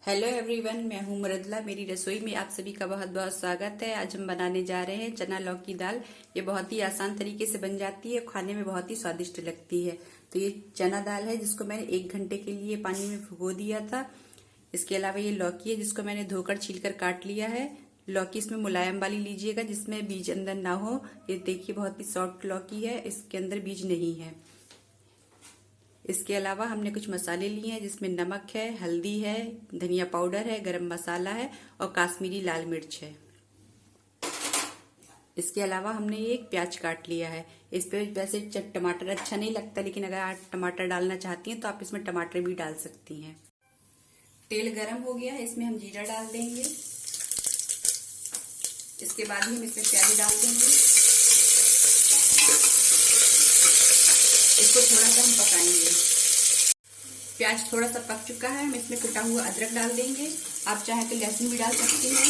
Hello everyone, मैं हूं मृदुला। मेरी रसोई में आप सभी का बहुत बहुत स्वागत है। आज हम बनाने जा रहे हैं चना लौकी दाल। ये बहुत ही आसान तरीके से बन जाती है, खाने में बहुत ही स्वादिष्ट लगती है। तो ये चना दाल है जिसको मैंने 1 घंटे के लिए पानी में भिगो दिया था। इसके अलावा ये लौकी है जिसको मैंने धोकर छीलकर काट लिया है। लौकी इसमें मुलायम वाली लीजिएगा जिसमें बीज अंदर ना हो। ये देखिए बहुत ही सॉफ्ट लौकी है, इसके अंदर बीज नहीं है। इसके अलावा हमने कुछ मसाले लिए हैं जिसमें नमक है, हल्दी है, धनिया पाउडर है, गरम मसाला है और काश्मीरी लाल मिर्च है। इसके अलावा हमने एक प्याज काट लिया है। इस पे वैसे टमाटर अच्छा नहीं लगता, लेकिन अगर आप टमाटर डालना चाहती हैं तो आप इसमें टमाटर भी डाल सकती हैं। तेल गरम हो गया है, इसमें हम जीरा डाल देंगे। इसके बाद ही हम इसमें प्याज डाल देंगे। इसको थोड़ा सा हम पकाएंगे। प्याज थोड़ा सा पक चुका है, हम इसमें कुटा हुआ अदरक डाल देंगे। आप चाहे तो लहसुन भी डाल सकती हैं।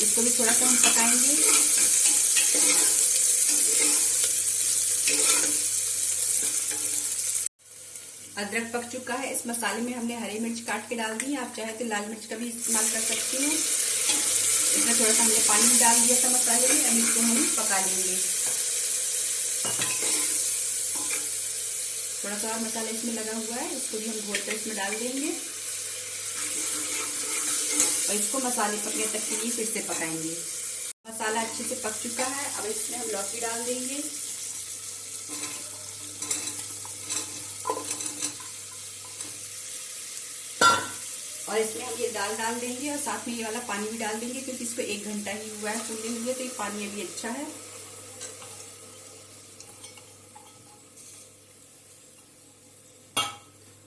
इसको भी थोड़ा सा हम पकाएंगे। अदरक पक चुका है। इस मसाले में हमने हरी मिर्च काट के डाल दी है। आप चाहे तो लाल मिर्च का भी इस्तेमाल कर सकती हैं। इसमें थोड़ा सा हमने पानी डाल दिया था मसाले में। अब इसको हम पका लेंगे। थोड़ा सा और मसाला इसमें लगा हुआ है, इसको भी हम घोल कर इसमें डाल देंगे और इसको मसाले पकने तक के लिए फिर से पकाएंगे। मसाला अच्छे से पक चुका है। अब इसमें हम लौकी डाल देंगे। और इसमें हम ये दाल डाल देंगे और साथ में ये वाला पानी भी डाल देंगे, क्योंकि इसको 1 घंटा ही हुआ है फूलने हुए, तो ये पानी अभी अच्छा है।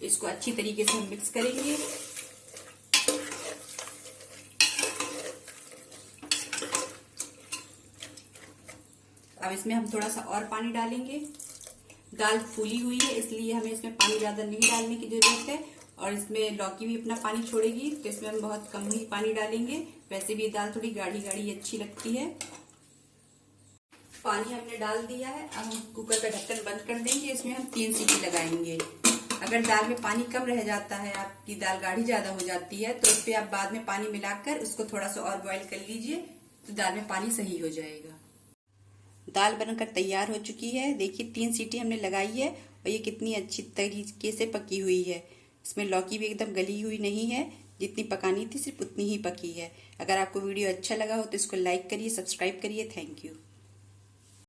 इसको अच्छी तरीके से हम मिक्स करेंगे। अब इसमें हम थोड़ा सा और पानी डालेंगे। दाल फूली हुई है, इसलिए हमें इसमें पानी ज्यादा नहीं डालने की जरूरत है। और इसमें लौकी भी अपना पानी छोड़ेगी, तो इसमें हम बहुत कम ही पानी डालेंगे। वैसे भी दाल थोड़ी गाढ़ी गाढ़ी अच्छी लगती है। पानी हमने डाल दिया है। अब हम कुकर का ढक्कन बंद कर देंगे। इसमें हम 3 सीटी लगाएंगे। अगर दाल में पानी कम रह जाता है, आपकी दाल गाढ़ी ज्यादा हो जाती है, तो इस पे आप बाद में पानी मिलाकर उसको थोड़ा सा और बॉईल कर लीजिए, तो दाल में पानी सही हो जाएगा। दाल बनकर तैयार हो चुकी है। देखिए 3 सीटी हमने लगाई है और ये कितनी अच्छी तरीके से पकी हुई है। इसमें लौकी भी एकदम गली हुई नहीं है। जितनी पकानी थी सिर्फ उतनी ही पकी है। अगर आपको वीडियो अच्छा लगा हो तो इसको लाइक करिए, सब्सक्राइब करिए। Thank you.